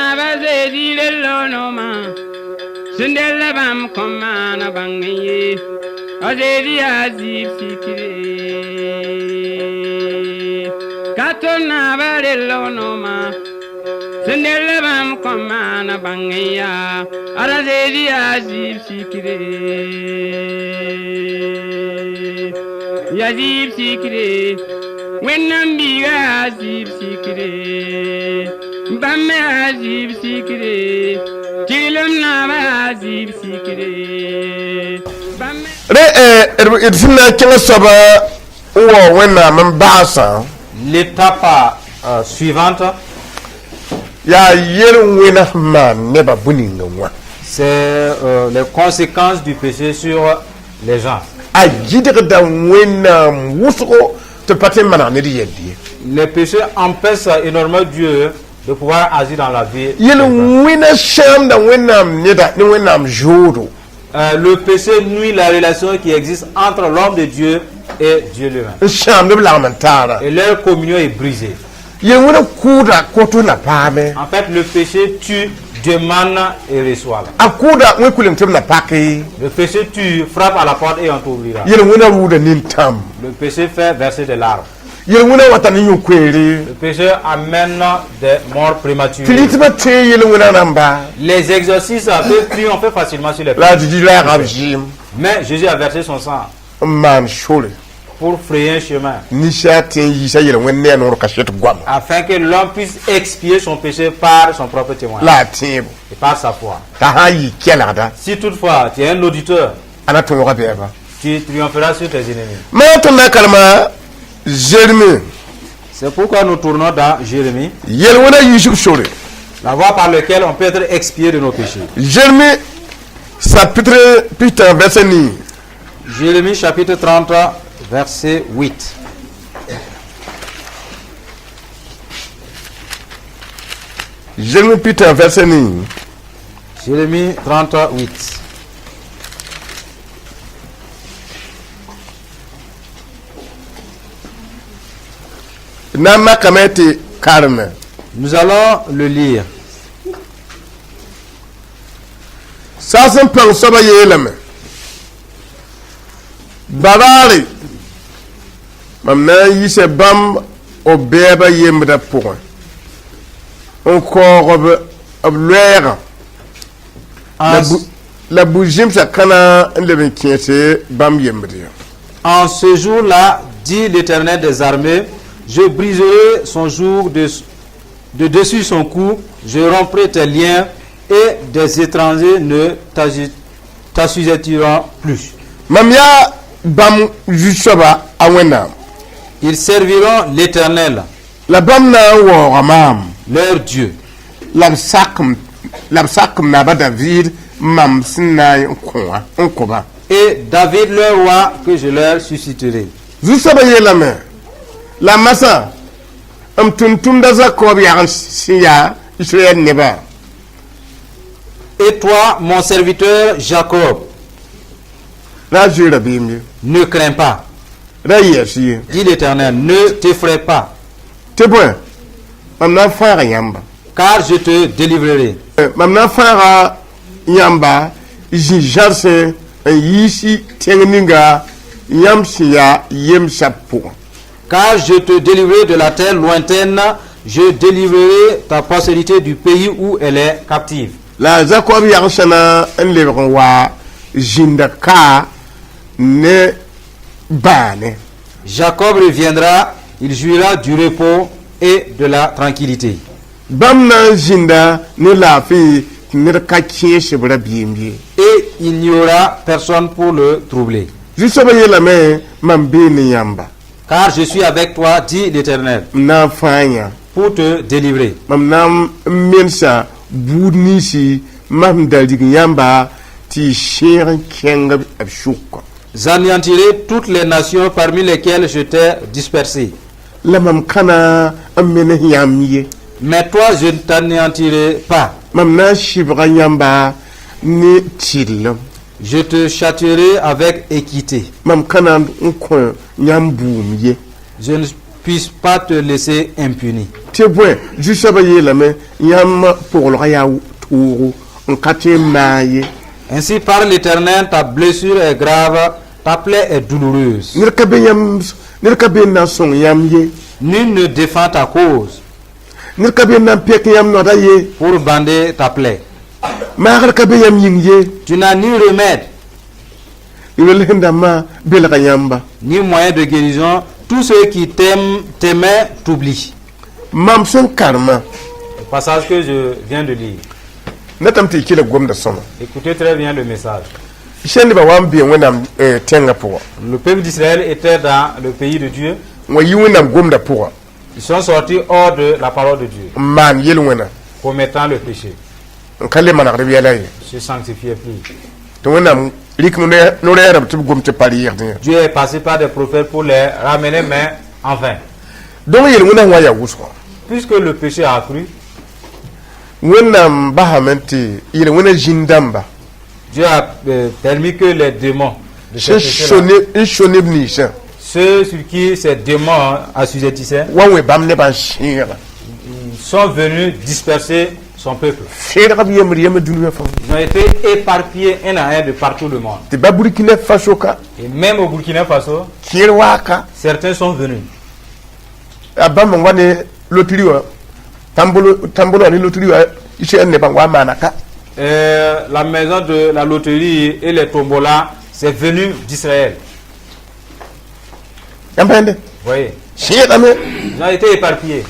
na baze le lonoma sindele bam komana bangiye azedi azib sikire katona bare lonoma sindele bam komana bangiya azedi azib sikire yazib sikire wenam biga azib sikire bamme azib sikire tilum na azib sikire bamme fina kenga saba wo wena man basa l'étape suivante ya yeru wena man neba buninga wa c'est les conséquences du péché sur les gens. A jidere da wena wusko te patin mana ne di yedi Les péchés empêchent énormément Dieu de pouvoir agir dans la vie. yeru wena sham da wena neda ni wena jodo. Le péché nuit la relation qui existe entre l'homme de Dieu et Dieu lui-même. Sham de la mentara Et leur communion est brisée. yeru wena kuda koto na pame En fait, le péché tue, demande et reçoit. akuda we kulim tum na paki Le péché tue, frappe à la porte et on t'ouvrira. yeru wena ruda nintam Le péché fait verser des larmes. yeru wena watani yukwere Le péché amène des morts prématurées. filitba te yeru wena namba Les exorcistes peuvent triompher facilement sur les la péchés. di la rabjim Mais Jésus a versé son sang man shole pour frayer un chemin, nisha ten yisa yeru wena no kashet gwam afin que l'homme puisse expier son péché par son propre témoignage la tebo et par sa foi. ta hayi kelada Si toutefois tu es un auditeur, ana to yoga beba tu triompheras sur tes ennemis. ma to na kalma Jérémie C'est pourquoi nous tournons dans Jérémie, yeru wena yusuf shole la voie par laquelle on peut être expié de nos péchés. Jérémie chapitre putain verset ni Jérémie chapitre 30, verset 8. Jérémie putain verset ni Jérémie 30, 8. na makamete karme Nous allons le lire. sasen pan soba yelame barari mamna yise bam o beba yemda pour on corbe obler la bougim sa kana le kiense bam yemdi En ce jour-là, dit l'Éternel des armées, je briserai son joug de dessus son cou, je romprai tes liens et des étrangers ne t'assujettiront plus. mamya bam jusoba awena Ils serviront l'Éternel, la bam na wo amam leur Dieu. la sakum na ba David mam sinay koba Et David, leur roi, que je leur susciterai. Zusaba yelame la masa tuntum da zakob ya siya Israël neba Et toi, mon serviteur Jacob, la jura bimbi ne crains pas, la yesi dit l'Éternel, ne t'effraie pas, te bon mamna fara yamba car je te délivrerai. mamna fara yamba jarse yisi tengninga yamsiya yemsapo Car je te délivrerai de la terre lointaine, je délivrerai ta postérité du pays où elle est captive. la zakob ya sana enlebon wa jindaka ne bane Jacob reviendra, il jouira du repos et de la tranquillité. bamna jinda ne la fi ne ka kiese bra bimbi Et il n'y aura personne pour le troubler. Jusaba yelame mambini yamba Car je suis avec toi, dit l'Éternel, na fanya pour te délivrer. mamnam mensa budnisi mam dalig yamba ti shir kenga abshuko J'anéantirai toutes les nations parmi lesquelles je t'ai dispersé. la mam kana amene yamye Mais toi, je ne t'anéantirai pas. mamna shibra yamba ni til Je te châtierai avec équité. mam kana nko nyambumye Je ne puisse pas te laisser impuni. tɩ bõe zu-soabã yeelame yãmb pʋglga yaa tʋʋgo n ka tɩ n maan ye. Ainsi parle l'Éternel, ta blessure est grave, ta plaie est douloureuse. ned ka be n na n sõng yãmb ye. Nul ne défend ta cause ned ka be n na n pek yãmb noada ye. pour bander ta plaie. maagd ka be yãmb yĩng ye. Tu n'as ni remède, yʋl sẽn-dãmbã belga yãmba. ni moyen de guérison. Tous ceux qui t'aimaient t'oublient. Mam sẽn karema Le passage que je viens de lire. natame tɩ y kɩla gomda sõma. Écoutez très bien le message. sẽn nebã wa n bee wẽnnaam tẽngã pʋgã Le peuple d'Israël était dans le pays de Dieu. wã yi wẽnnaam gomda pʋgã Ils sont sortis hors de la parole de Dieu, n maan yel-wẽna commettant le péché. n ka le manegd b yɛla ye Se sanctifiait plus. tɩ wẽnnaam rɩk no-rɛɛdb tɩ b gom tɩ pa rɩɩgd yã. Dieu est passé par des prophètes pour les ramener, mais en vain. donc yel-wẽnã wã yaa wʋsgɔ. Puisque le péché a accru, wẽnnaam basame tɩ yel-wẽnã zĩn dãmba Dieu a permis que les démons de ces sẽn péchés-là, n so neb ninsã ceux sur qui ces démons assujettissaient, wa n we bãmb nebã n sẽega ils sont venus disperser son peuple. fẽedg b yembr yembr dũniyã fãa Ils ont été éparpillés un à un de partout le monde. tɩ ba burkina faso ka Et même au Burkina Faso, kẽer waaka certains sont venus. a bãmb n wa ne lotiri wã tambolo wã ne lotiri wã isɛl nebã wa n maana ka La maison de la loterie et les tombolas, c'est venu d'Israël. yãmb pẽnde Vous voyez, sẽedame ils ont été éparpillés.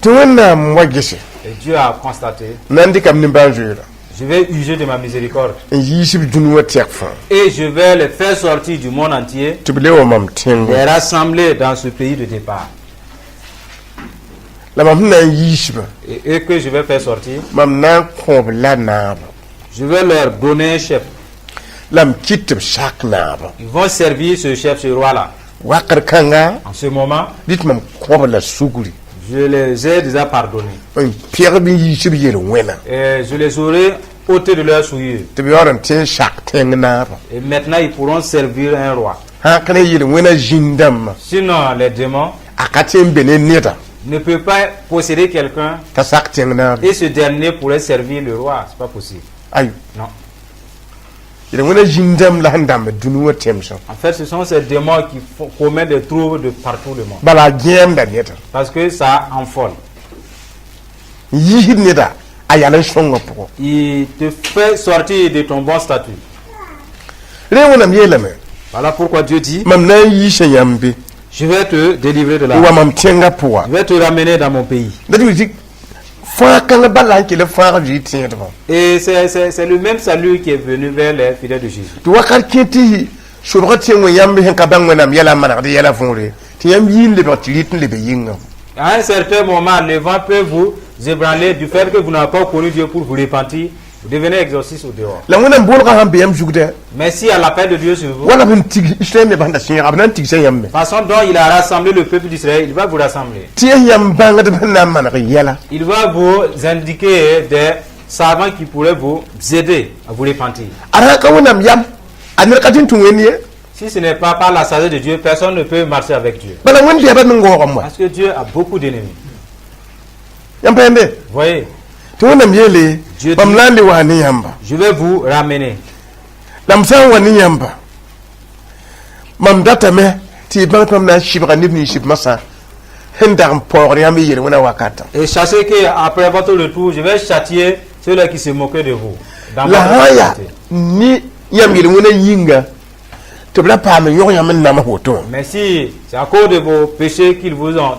tɩ wẽnnaam wa gese Et Dieu a constaté, na n dɩkam nimbãan zoeera je vais user de ma miséricorde n yiis b dũni wã tɛk fãa et je vais les faire sortir du monde entier tɩ b le wa mam et tẽngo rassembler dans ce pays de départ. la mam sẽn na n yiisba Et eux que je vais faire sortir, mam na n kõob la naaba je vais leur donner un chef. la m kɩt tɩ b sak naaba Ils vont servir ce chef, ce roi-là. wakr kãnga En ce moment, dɩ tɩ mam kõob la sugri je les ai déjà pardonnés. n pɛgb n yiis b yel-wẽna Et je les aurai ôtés de leur souillure. tɩ b yaoor n tẽ n sak tẽng naaba Et maintenant, ils pourront servir un roi. sã n ka ne yel-wẽna zĩn dãmbã Sinon, les démons a ka tẽ n be ne neda ne peuvent pas posséder quelqu'un t'a sak tẽng naaba et ce dernier pourrait servir le roi. C'est pas possible. ayo Non. yel-wẽna zĩn dãmb la sẽn dãmb dũni wã tẽmsã En fait, ce sont ces démons qui commettent des troubles de partout le monde. bala a gẽemda neda Parce que ça enfole. n yiisd neda a yal n sõngã pʋgẽ Il te fait sortir de ton bon statut. rẽ wẽnnaam yeelame Voilà pourquoi Dieu dit, mam na n yiisã yãmb be je vais te délivrer de wa là. mam tẽngã pʋga Je vais te ramener dans mon pays. da tɩ tɩ fãa kãngã bala n kell fãag vɩɩ tẽedbã Et c'est le même salut qui est venu vers les fidèles de Jésus. tɩ wakat kẽ tɩ sobgã tẽng wẽ yãmb sẽn ka bãng wẽnnaam yɛla n manegd yɛla võore tɩ yãmb yɩ n lebg tɩ rɩt n leb yĩngã À un certain moment, le vent peut vous ébranler du fait que vous n'avez pas connu Dieu pour vous repentir. Vous devenez exorciste au dehors. la wẽnnaam boolgã sãn be yãmb zugdɛ Mais si à l'appel de Dieu sur vous, wala b n tig israɛl nebã sẽn da sẽega b na n tigsa yãmb me la façon dont il a rassemblé le peuple d'Israël, il va vous rassembler. tɩ yaa yãmb bãngdb sẽn na n maneg yɛla Il va vous indiquer des savants qui pourraient vous aider à vous repentir. a ra ka wẽnnaam yam a ned ka tɩ n tũ wẽnd ye Si ce n'est pas par la sagesse de Dieu, personne ne peut marcher avec Dieu. bala wẽnd bɩa ning waoogame wa Parce que Dieu a beaucoup d'ennemis. yãmb pẽende Vous voyez, tɩ wẽnnaam yeele Dieu mam dit- na n le wa ne yãmba je vais vous ramener. la m sã n wa ne yãmba mam datame tɩ y bãng tɩ mam na n sɩbga neb ninsib masã sẽn dag n paoogd yãmb y yel-wẽna wakatã Et sachez qu'après votre retour, je vais châtier ceux-là qui se moquaient de vous. Dans la votre sã n yaa société. ne yãmb yel-wẽna yĩnga tɩ b ra paam n yõg yãmb n nam woto wã Mais si c'est à cause de vos péchés qu'ils vous ont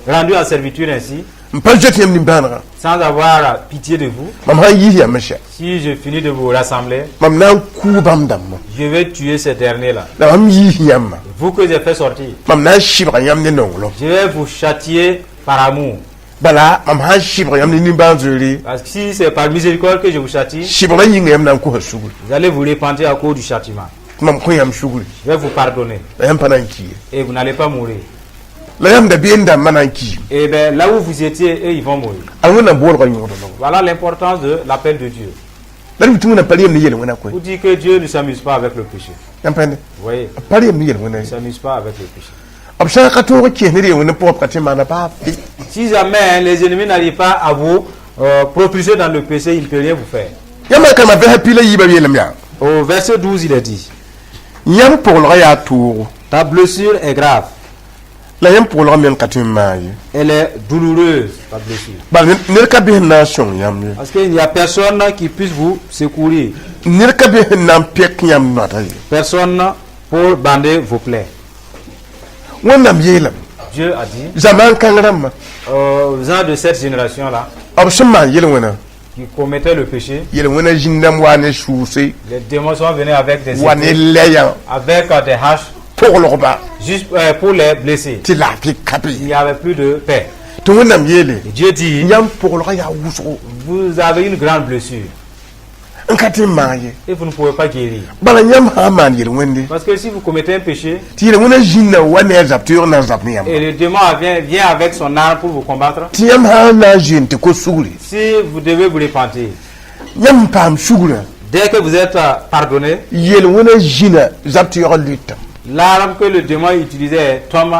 rendu en servitude ainsi, n pa zoet yãmb nimbãanegã sans avoir pitié de vous, mam sã n yiis yãmb sɛ si je finis de vous rassembler, mam na n kuu bãmb dãmbã je vais tuer ces derniers-là. la mam yiis yãmba Vous que j'ai fait sortir, mam na n sɩbga yãmb ne nonglem je vais vous châtier par amour. bala mam sã n sɩbg yãmb ne nimbãan zoore Parce que si c'est par miséricorde que je vous châtie, sɩbgrã yĩnga yãmb na n kosa sugri vous allez vous repentir à cause du châtiment. tɩ mam kõ yãmb sugri Je vais vous pardonner la yãmb pa na n ki ye et vous n'allez pas mourir. la yãmb da been dãmbã na n ki Et bien là où vous étiez, eux, ils vont mourir. a wẽnnaam boolgã yõgd nogo Voilà l'importance de l'appel de Dieu. la tɩ wẽnnaam pa yem ne yel-wẽna koe Vous dites que Dieu ne s'amuse pas avec le péché. yãmb pẽnde Vous voyez, pa yem ne yel-wẽna il ne s'amuse pas avec le péché. absha ka to ke ne wona pop ka te mana ba fi Si jamais les ennemis n'arrivent pas à vous propulser dans le péché, ils ne peuvent rien vous faire. yama ka ma be happy la yiba yelam ya Au verset 12, il est dit, yam pour le ya tour ta blessure est grave, la yam pour le men ka te mai elle est douloureuse, ta blessure. ba ne ka be nation yam ye Parce qu'il n'y a personne qui puisse vous secourir, ne ka be nan pek yam nota ye personne pour bander vos plaies. wonam yelam Dieu a dit zaman kangram aux gens de cette génération-là abshama yelwona qui commettaient le péché, yelwona jindam wane sousé les démons sont venus avec des wane épées, leya avec des haches, pour le ba juste pour les blesser. ti la fi Il kapi n'y avait plus de paix. to wonam yele Et Dieu dit, yam pour le ya wuso vous avez une grande blessure nkati maye et vous ne pouvez pas guérir. bala yam ha man yelwende Parce que si vous commettez un péché ti yelwona jinna wane zaptur na zapni yam et le démon vient avec son arme pour vous combattre, ti yam ha na jinte ko suguri si vous devez vous repentir, yam pam sugura dès que vous êtes pardonné, yelwona jina zaptur lutte l'arme que le démon utilisait tombe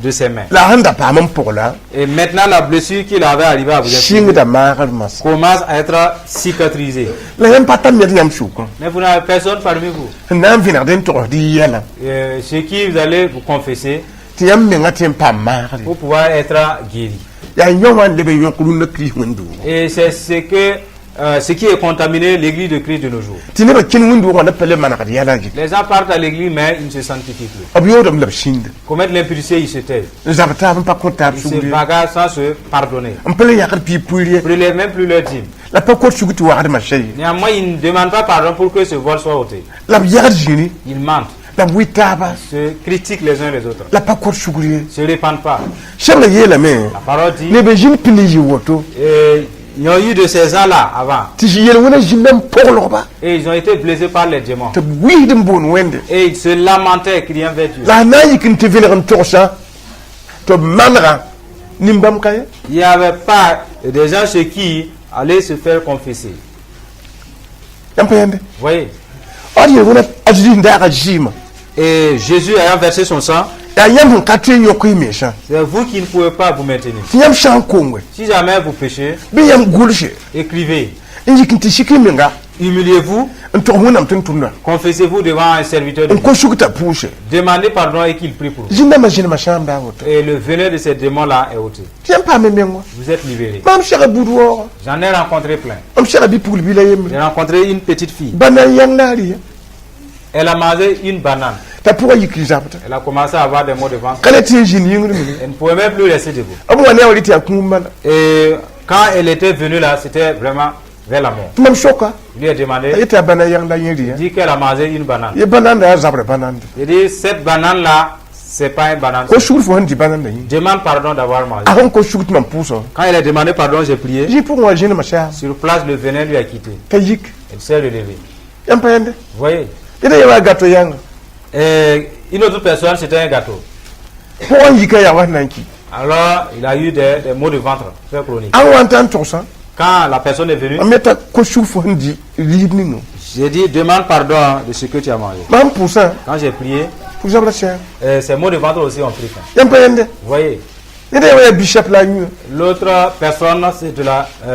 de ses mains. la handa pam pour la Et maintenant, la blessure qu'il avait arrivé à vous sing infliger da magar mas commence à être cicatrisée. la yam patam yam sukon Mais vous n'avez personne parmi vous. nan vina den to di yala Ce qui vous allez vous confesser ti yam me ngati pam magar pour pouvoir être guéri. ya yowan lebe yokulu na kri hundu Et c'est ce qui est contaminé l'église de Christ de nos jours. ti ne ba kin hundu ko na pele manaka yala ji Les gens partent à l'église, mais ils ne se sanctifient plus. abiyo dam lab shind Commettent l'impudicité, ils se taisent. zabta pa ko tab Ils se suguri bagarrent sans se pardonner. am pele yakar pi purie Ils ne prélèvent même plus leur dîme. la pa ko suguti wa ma shay Néanmoins, ils ne demandent pas pardon pour que ce vol soit ôté. la yakar jini Ils mentent, la witaba se critiquent les uns les autres, la pa ko suguri ne se répandent pas. shabla yela me La parole dit, ne be jin pili yi woto il y a eu de ces gens-là avant. ti yelwona jinnam poglo ba Et ils ont été blessés par les démons. te widim bon wende Et ils se lamentaient, criant vers Dieu. la na yikin te veneran torsa to manra nimbam kay Il n'y avait pas des gens chez qui allaient se faire confesser. yam pende Vous voyez? odi yelwona ajidi ndaka jima Et Jésus ayant versé son sang, ya yam ka te yokoy mesha c'est vous qui ne pouvez pas vous maintenir. ti yam shan kongwe Si jamais vous péchez, bi yam gulshe écrivez. injikin ti shikiminga Humiliez-vous, nto hunam tuntunna confessez-vous devant un serviteur de Dieu. ko sugta pushe Demandez pardon et qu'il prie pour vous. jinna majina mashamba woto Et le venin de ces démons-là est ôté. ti yam pa memengo Vous êtes libérés. mam shara budwo J'en ai rencontré plein. am shara bi pul bi la yemre J'ai rencontré une petite fille. bana yang nari Elle a mangé une banane. ta pour yikri zapta Elle a commencé à avoir des maux de ventre. kala ti jin yingri mi Elle ne pouvait même plus rester debout. abu wane wali ti akumbana Et quand elle était venue là, c'était vraiment vers la mort. mam shoka Je lui ai demandé, ayita bana yang la yiri il dit qu'elle a mangé une banane. ye bananda ya zabre bananda Il dit, cette banane-là, c'est pas une banane. ko shur fo handi bananda yin Demande pardon d'avoir mangé. ahon ko shurt mam puso Quand elle a demandé pardon, j'ai prié. ji pour moi jina masha Sur place, le venin lui a quitté. kayik Elle s'est relevée. yam pende Vous voyez? ida yawa gato yang Et une autre personne, c'était un gâteau. pour yika ya wananki Alors, il a eu des maux de ventre très chroniques. an wantan tosa Quand la personne est venue, ameta ko shur fo handi libningo j'ai dit, demande pardon de ce que tu as mangé. mam pusa Quand j'ai prié, pour zabra cher ces maux de ventre aussi ont pris fin. yam pende Vous voyez? ida yawa bishop la yu L'autre personne,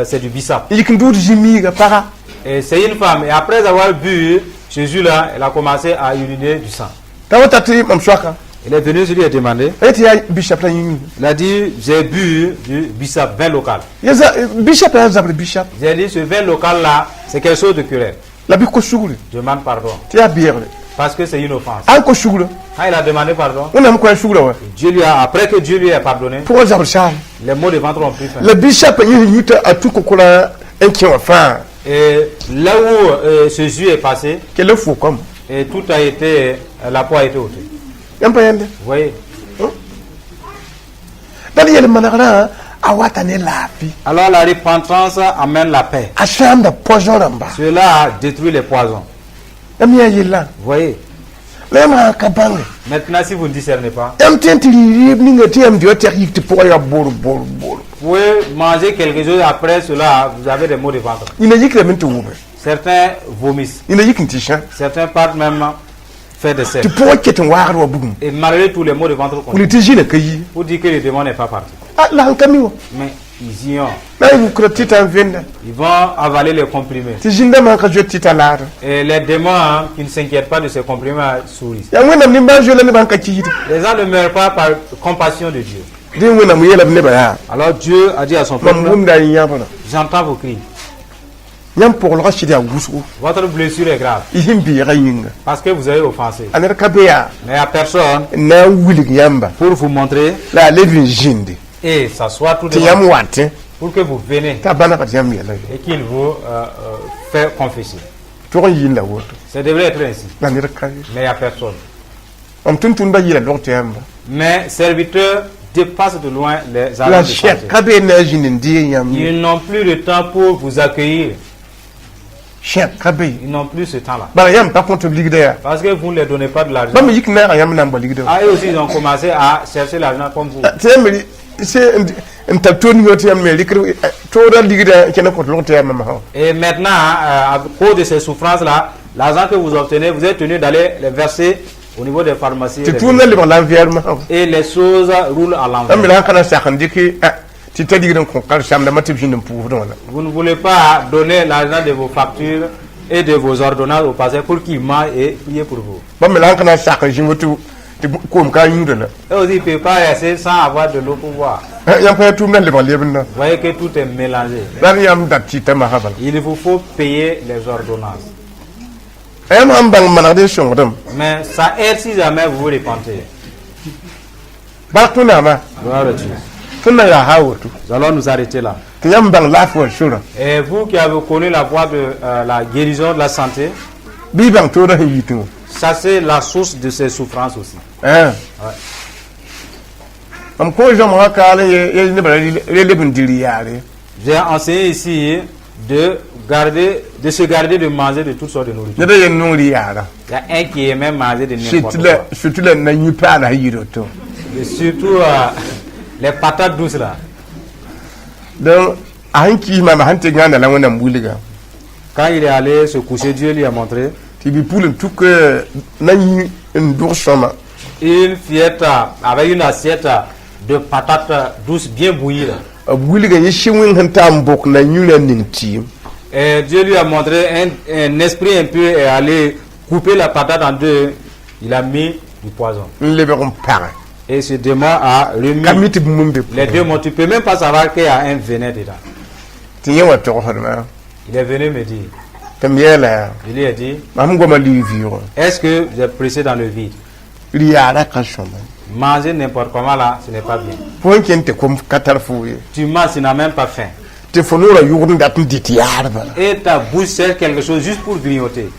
c'est du bissap. yikin dur jimi ga para Et c'est une femme. Et après avoir bu ce jus-là, elle a commencé à uriner du sang. tawata ti mam shaka Elle est venue, je lui ai demandé. ayita ya bishop la yu Il a dit, j'ai bu du bissap, vin local. yaza bishop ya zabre bishop J'ai dit, ce vin local-là, c'est quelque chose de cruel. la bi ko shugure Demande pardon. ti ya biyere Parce que c'est une offense. an ko shugure Quand il a demandé pardon, ona mko shugure wa Dieu lui a, après que Dieu lui ait pardonné, pour zabre sha les maux de ventre ont pris fin. le bishop yi yuta atu ko kula enki wa fa Et là où ce jus est passé, que le fou comme et tout a été, la peau a été ôtée. yam pende Vous voyez? dali yele managara awata ne lafi Alors la repentance amène la paix. asham da poison ramba Cela détruit les poisons. yam ya yilla Vous voyez? le ma ka bange Maintenant, si vous ne discernez pas, yam tentiri ni ngati yam dio technique ti pour ya bor bor bor vous pouvez manger quelque chose, après cela, vous avez des maux de ventre. ina yikre min to wube Certains vomissent, ina yikin ti sha certains partent même faire des ti cercles. po ke tin waar wa bugum Et malgré tous les maux de ventre qu'on uli a, ti jina kayi pour dire que le démon n'est pas parti. Allah han kamiwo Mais ils y ont. na yu kro titan venda Ils vont avaler les comprimés. ti jinda man ka jo titalar Et les démons hein, qui ne s'inquiètent pas de ces comprimés sourient. ya wena ni ba jo le ni ban ka ci Les gens ne meurent pas par compassion de Dieu. din wena mu yela ne ba ya Alors Dieu a dit à son mam peuple, bum da yin bana j'entends vos cris. nyam pour lo xidi a wusu Votre blessure est grave ihim bi ga yinga parce que vous avez offensé. aner ka be ya Mais à personne na wuli yamba pour vous montrer la levin jinde et s'asseoir tout ti devant yam wate pour que vous venez ta bana ka yam yela et qu'il vous fait confesser. to yin la woto Ça devrait être ainsi. na ner ka Mais il n'y a personne. am tuntun ba yila lo te yamba Mais serviteurs dépassent de loin les la armes de chef santé. ka be na jinde ndi yam Ils n'ont plus le temps pour vous accueillir. chef ka be Ils n'ont plus ce temps-là. ba yam pa konto ligde ya Parce que vous ne leur donnez pas de l'argent. ba mi yikna yam na ba ligde Ah, eux aussi, ils ont commencé à chercher l'argent comme vous. temeli c'est un taptoni ngoti yam me likro to da ligde kena ko lo te yam ma ha Et maintenant, à cause de ces souffrances-là, l'argent que vous obtenez, vous êtes tenu d'aller les verser au niveau des pharmacies. ti tuna le ba l'environnement ha Et les choses roulent à am l'envers. la kana sa kan diki ti ta ligde ko kal sam da matib jinde pour do la Vous ne voulez pas donner l'argent de vos factures et de vos ordonnances au passé pour qu'ils mangent et prier pour vous. ba mi la kana sa kan jimotu ti ko m ka yinda la Eux aussi, ils ne peuvent pas rester sans avoir de l'eau pour boire. yam pa tumna le ba lebna Vous voyez que tout est mélangé. dan yam dat ti ta ma ha bal Il vous faut payer les ordonnances. am am bang mana de shongdam Mais ça aide si jamais vous vous repentez. ba tuna ma Gloire à Dieu. tuna ya hawotu Nous allons nous arrêter là. ti yam bang la fo shura Et vous qui avez connu la voie de la guérison de la santé, bi bang to da yitu chassez la source de ces souffrances aussi. am ko jom ha ka le ye ne ba le lebin diri yare J'ai enseigné ici de se garder de manger de toutes sortes de ne nourriture. da yen nuri yara Il y a un qui aime manger de n'importe quoi. situle na yipa na yiro to Et surtout les patates douces là. don a hanki ma hante ngana la wona mbuliga Quand il est allé se coucher, Dieu lui a montré ti bi pulin tuke na yi ndur soma une fillette avec une assiette de patates douces bien bouillies là. mbuliga yi shiwin hanta mbok na nyula ninti Et Dieu lui a montré un esprit impur est allé couper la patate en deux. Il a mis du poison. lebe on para Et ce démon a remis kamiti mumbe les deux mots. Tu peux même pas savoir qu'il y a un venin dedans. ti yewa to horma Il est venu me dire. tam yela Je lui ai dit, mam goma li viro est-ce que vous êtes pressé dans le vide? li yara ka soma Manger n'importe comment là, ce n'est pas bien. point kente kom katar fuye Tu manges, tu n'as même pas faim. te fonora yugum dat dit yar bala Et ta bouche cherche quelque chose juste pour grignoter.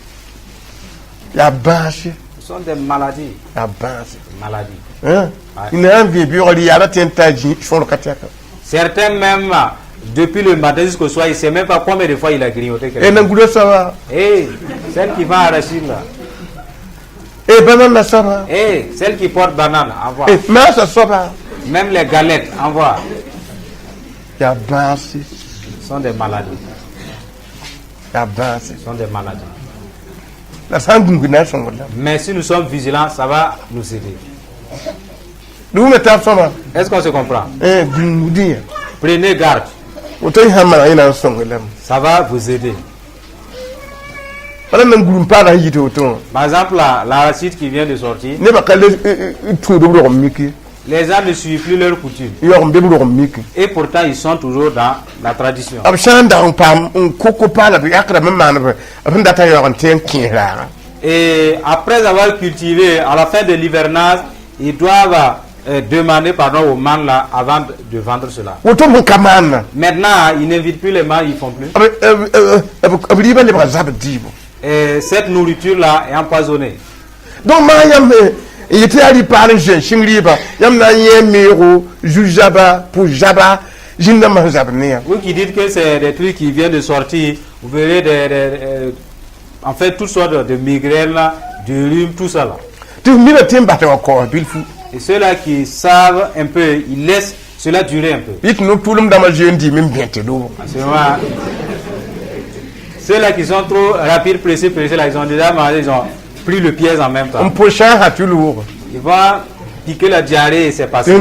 ya basi Ce sont des maladies. ya basi Maladies. ina envie bi ori yara tentaji sur kataka Certains même, depuis le matin jusqu'au soir, il ne sait même pas combien de fois il a grignoté quelque e chose. na ngudo sawa Et celle qui va arracher là. e banana sawa Et celle qui porte banane, envoie. e masa sawa Même les galettes, envoie. ya basi Ce sont des maladies. ya basi Ce sont des maladies. la sangungu na songola Mais si nous sommes vigilants, ça va nous aider. du meta sama Est-ce qu'on se comprend? e gungudi Prenez garde. otoy hamara ina songola Ça va vous aider. wala nan gulum pa na yito to Par exemple, l'arachide qui vient de sortir, ne ba kale tu do ro miki les gens ne suivent plus leurs coutumes. yo mbe ro miki Et pourtant, ils sont toujours dans la tradition. ab shanda on pam koko pa la bi akra memma na abin data yo on ten kinra Et après avoir cultivé, à la fin de l'hivernage, ils doivent demander pardon aux mâles là avant de vendre cela. woto mun kamana Maintenant, ils n'invitent plus les mâles, ils font plus. ab liba le brazab dibo Et cette nourriture-là est empoisonnée. donc ma yam yete ali par je shingriba yam na yemiro jujaba pour jaba jinna ma zabne Vous qui dites que c'est des trucs qui viennent de sortir, vous verrez en fait toutes sortes de migraines, là, du rhume, tout ça là. tu mira temba to ko bilfu Et ceux-là qui savent un peu, ils laissent cela durer un peu. it no tulum dama jendi même biente do À ce moment, ceux-là qui sont trop rapides, pressés, là, ils ont déjà mangé, pris le piège en même temps. On peut changer à tout lourd. Ils vont piquer la diarrhée et c'est passé. Et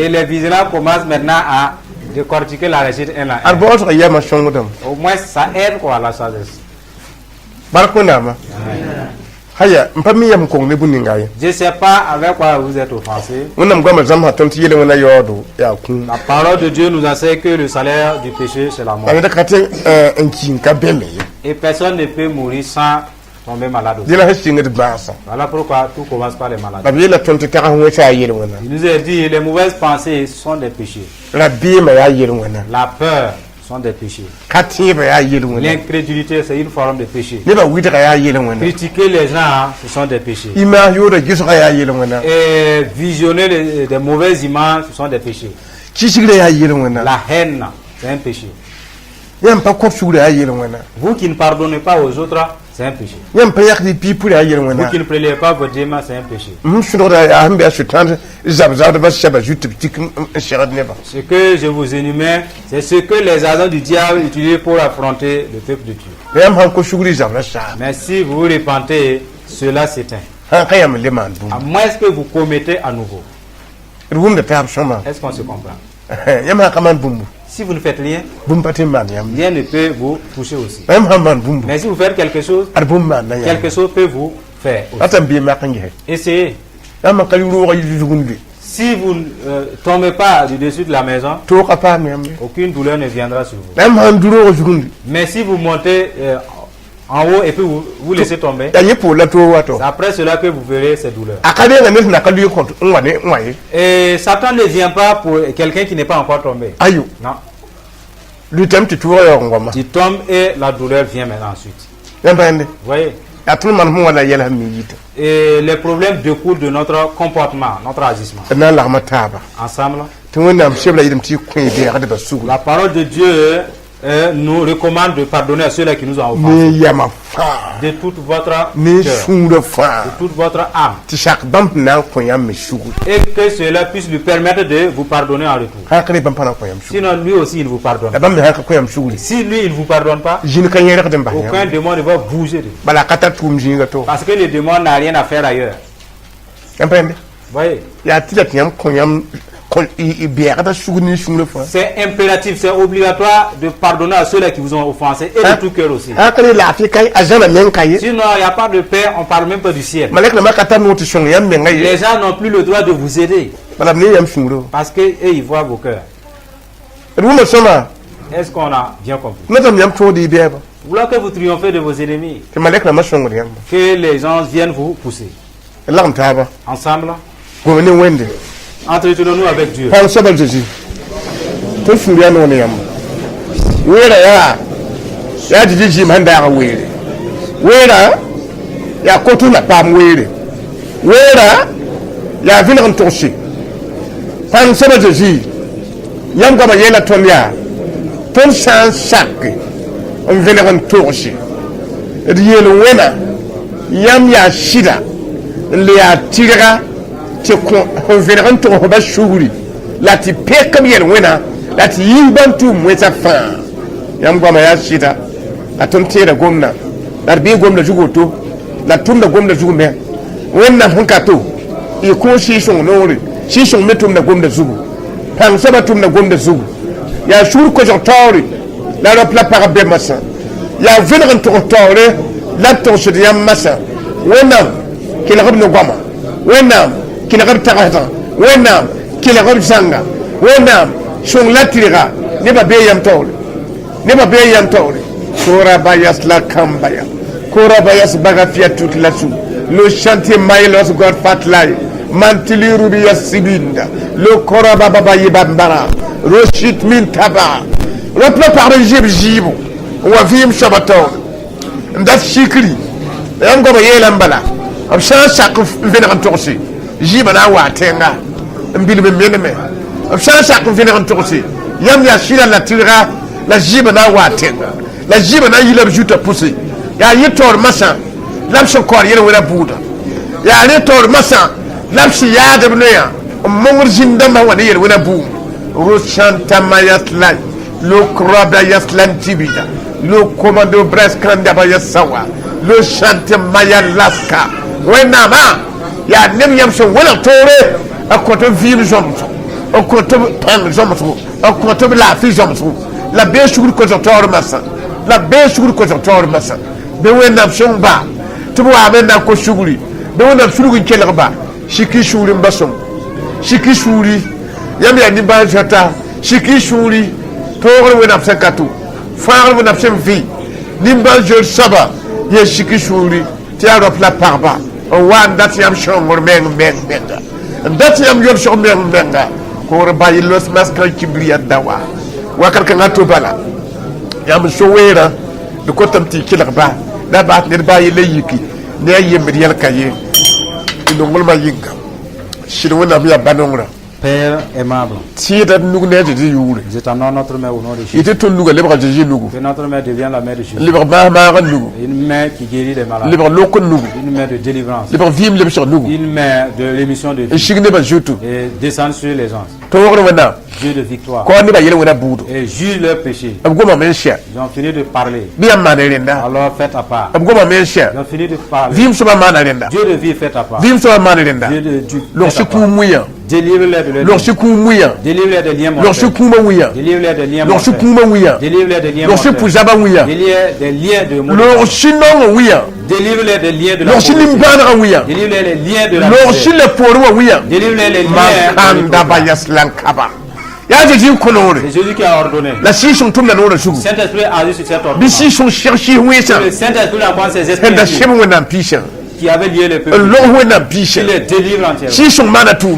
les vigilants commencent maintenant à décortiquer la réussite un à un. Au moins ça aide quoi à la sagesse. Je ne sais pas avec quoi vous êtes offensé. La parole de Dieu nous enseigne que le salaire du péché c'est la mort. Et personne ne peut mourir sans tomber malade aussi. Voilà pourquoi tout commence par les maladies. Il nous a dit les mauvaises pensées sont des péchés. La peur sont des péchés. L'incrédulité c'est une forme de péché. Critiquer les gens ce sont des péchés. Et visionner des mauvaises images ce sont des péchés. La haine c'est un péché. Vous qui ne pardonnez pas aux autres, c'est un péché. Vous qui ne priez pas votre Dieu, c'est un péché. Ce que je vous énumère, c'est ce que les agents du diable utilisent pour affronter le peuple de Dieu. Mais si vous vous repentez, cela s'éteint. À moins que vous commettez à nouveau. Est-ce qu'on se comprend? Si vous ne faites rien, rien ne peut vous toucher aussi. Mais si vous faites quelque chose peut vous faire aussi. Essayez. Si vous ne tombez pas du dessus de la maison, aucune douleur ne viendra sur vous. Mais si vous montez en haut et puis vous laissez tomber, c'est après cela que vous verrez ces douleurs. Et Satan ne vient pas pour quelqu'un qui n'est pas encore tombé. Non. Tu tombes et la douleur vient maintenant ensuite. Vous voyez? Et les problèmes découlent de notre comportement, notre agissement. Ensemble, la parole de Dieu nous recommande de pardonner à ceux-là qui nous ont offensés. De toute votre cœur, de toute votre âme. Et que cela puisse lui permettre de vous pardonner en retour. Sinon, lui aussi, il ne vous pardonne pas. Si lui, il ne vous pardonne pas, aucun démon ne va bouger de vous. Parce que le démon n'a rien à faire ailleurs. Vous voyez? C'est impératif, c'est obligatoire de pardonner à ceux-là qui vous ont offensé et de tout cœur aussi. Sinon, il n'y a pas de paix, on ne parle même pas du ciel. Les gens n'ont plus le droit de vous aider. Parce qu'eux, ils voient vos cœurs. Est-ce qu'on a bien compris? Vouloir que vous triomphez de vos ennemis, que les gens viennent vous pousser. Ensemble, entretenons-nous avec Dieu. Lati pekam yel wena lati yimbantu mweza fa yamgwama ya shida atontere gomna darbi gomna jugoto la tunda gomna jugume wenna hankato iko shishon nori shishon metum na gomna zugu pan sabatum na gomna zugu ya shur ko jotori la la parabe massa ya venran totori la tonshidi yam massa wenna kila gomna gwama wenna kila gomna tagata wenna kila gom sanga wona shong latira ne ba be yam tawle kora bayas la kambaya kora bayas baga fiatut lasu le chantier mailos god fatlay mantili rubi yasibinda le kora baba yibambara roshit min taba le plan par jibo wa vim shabato ndas shikri yam go ba yelambala am sha sak vena torsi jibana wa tenga mbilbe meneme sha sak vena torsi yam ya shira la tira la jibana wa tenga la jibana yilab juta poussé ya yitor masa lamso kor yele wala buda ya ne tor masa lamsi ya da bnoya mongor jindama wala yele wala bu rushanta mayatla lo kraba yaslan tibida lo komando bras kanda ba yasawa le chante maya laska wena ma ya nem yam so wala tore akoto vim jomso akoto pan jomso akoto la fi jomso la be shugur ko tor masa la be shugur ko tor masa be wena shomba tubu amena ko shuguri be wena shugur kelga ba shiki shuri mbasom shiki shuri yam ya ni ba jota shiki shuri tore wena sakatu faar wena vi nimba jol saba ye shiki shuri tiaro pla parba wan dat yam shongor meng dat yam yor shong menga ko bayi los maskal kibriya dawa wakal kan ato bala yam showera de ko tamti kilaba da bat ne bayi leyiki ne yemri yel kaye ndongol ma yinga shirwona biya banongra Père aimable, nous étendons notre main au nom de Jésus. Que notre main devienne la main de Jésus. Une main qui guérit les malades. Une main de délivrance. Une main de l'émission de vie. Et descendre sur les anges. Dieu de victoire. Et juge leur péché. Ils ont fini de parler. Alors faites à part. Ils ont fini de parler. Dieu de vie, faites à part. Dieu de Dieu. Délivre-les de leurs liens. Délivre-les des liens mortels. Délivre-les des liens mortels. Délivre-les des liens mortels. Délivre-les des liens de mort. Délivre-les des liens de la pauvreté. Délivre-les des liens de la misère. Délivre-les des liens. C'est Jésus qui a ordonné. Le Saint-Esprit a agi sur cette ordonnance. Le Saint-Esprit a envoyé ses esprits qui avait lié le peuple. Il les délivre entièrement.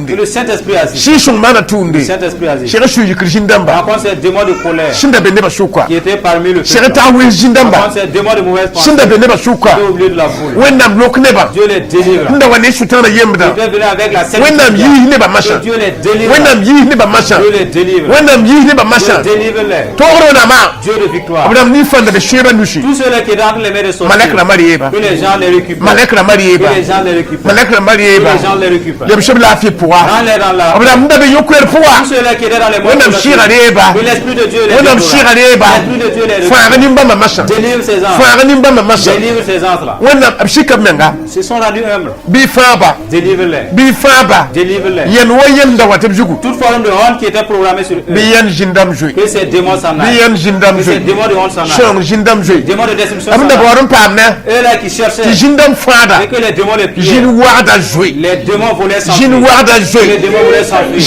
Que le Saint-Esprit a agi. Le Saint-Esprit a agi. Encore ces démons de colère qui étaient parmi le peuple. Encore ces démons de mauvaise pensée qui étaient au milieu de la foule. Dieu les délivre. Ils étaient venus avec la sainte prière. Dieu les délivre. Dieu les délivre. Dieu délivre-les. Dieu de victoire. Tous ceux-là qui étaient entre les mains de sorciers, que les gens les récupèrent. Que les gens les récupèrent. Que les gens les récupèrent. Rends-les dans la... Tous ceux-là qui étaient dans les moyens que l'Esprit de Dieu les délivre. L'Esprit de Dieu les récupère. Délivre ces anges. Délivre ces anges-là. Se sont rendus humbles. Délivre-les. Délivre-les. Toute forme de honte qui était programmée sur eux. Que ces démons s'en aillent. Que ces démons de honte s'en aillent. Démons de destruction s'en aillent. Eux là qui cherchaient. Et que les démons les pillaient. Les démons voulaient s'enfuir. Les démons voulaient s'enfuir. Les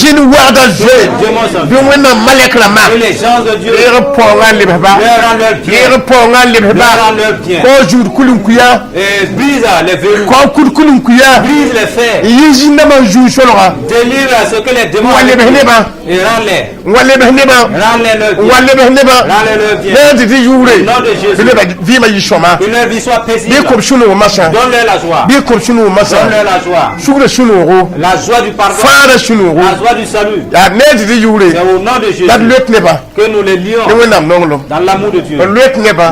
démons s'enfuir. Et les gens de Dieu leur rendent leur bien. Leur rendent leur bien. Et brise les verrous. Brise les fers. Délivre ce que les démons et rends-les. Rends-les leur bien. Rends-les leur bien. Au nom de Jésus. Que leur vie soit paisible. Donne-leur la joie. Donne-leur la joie. La joie du pardon. La joie du salut. C'est au nom de Jésus que nous les lions dans l'amour de Dieu. Nous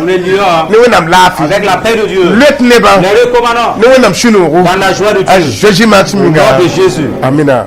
les lions avec la paix de Dieu. Les recommandons dans la joie de Dieu. Au nom de Jésus. Amen.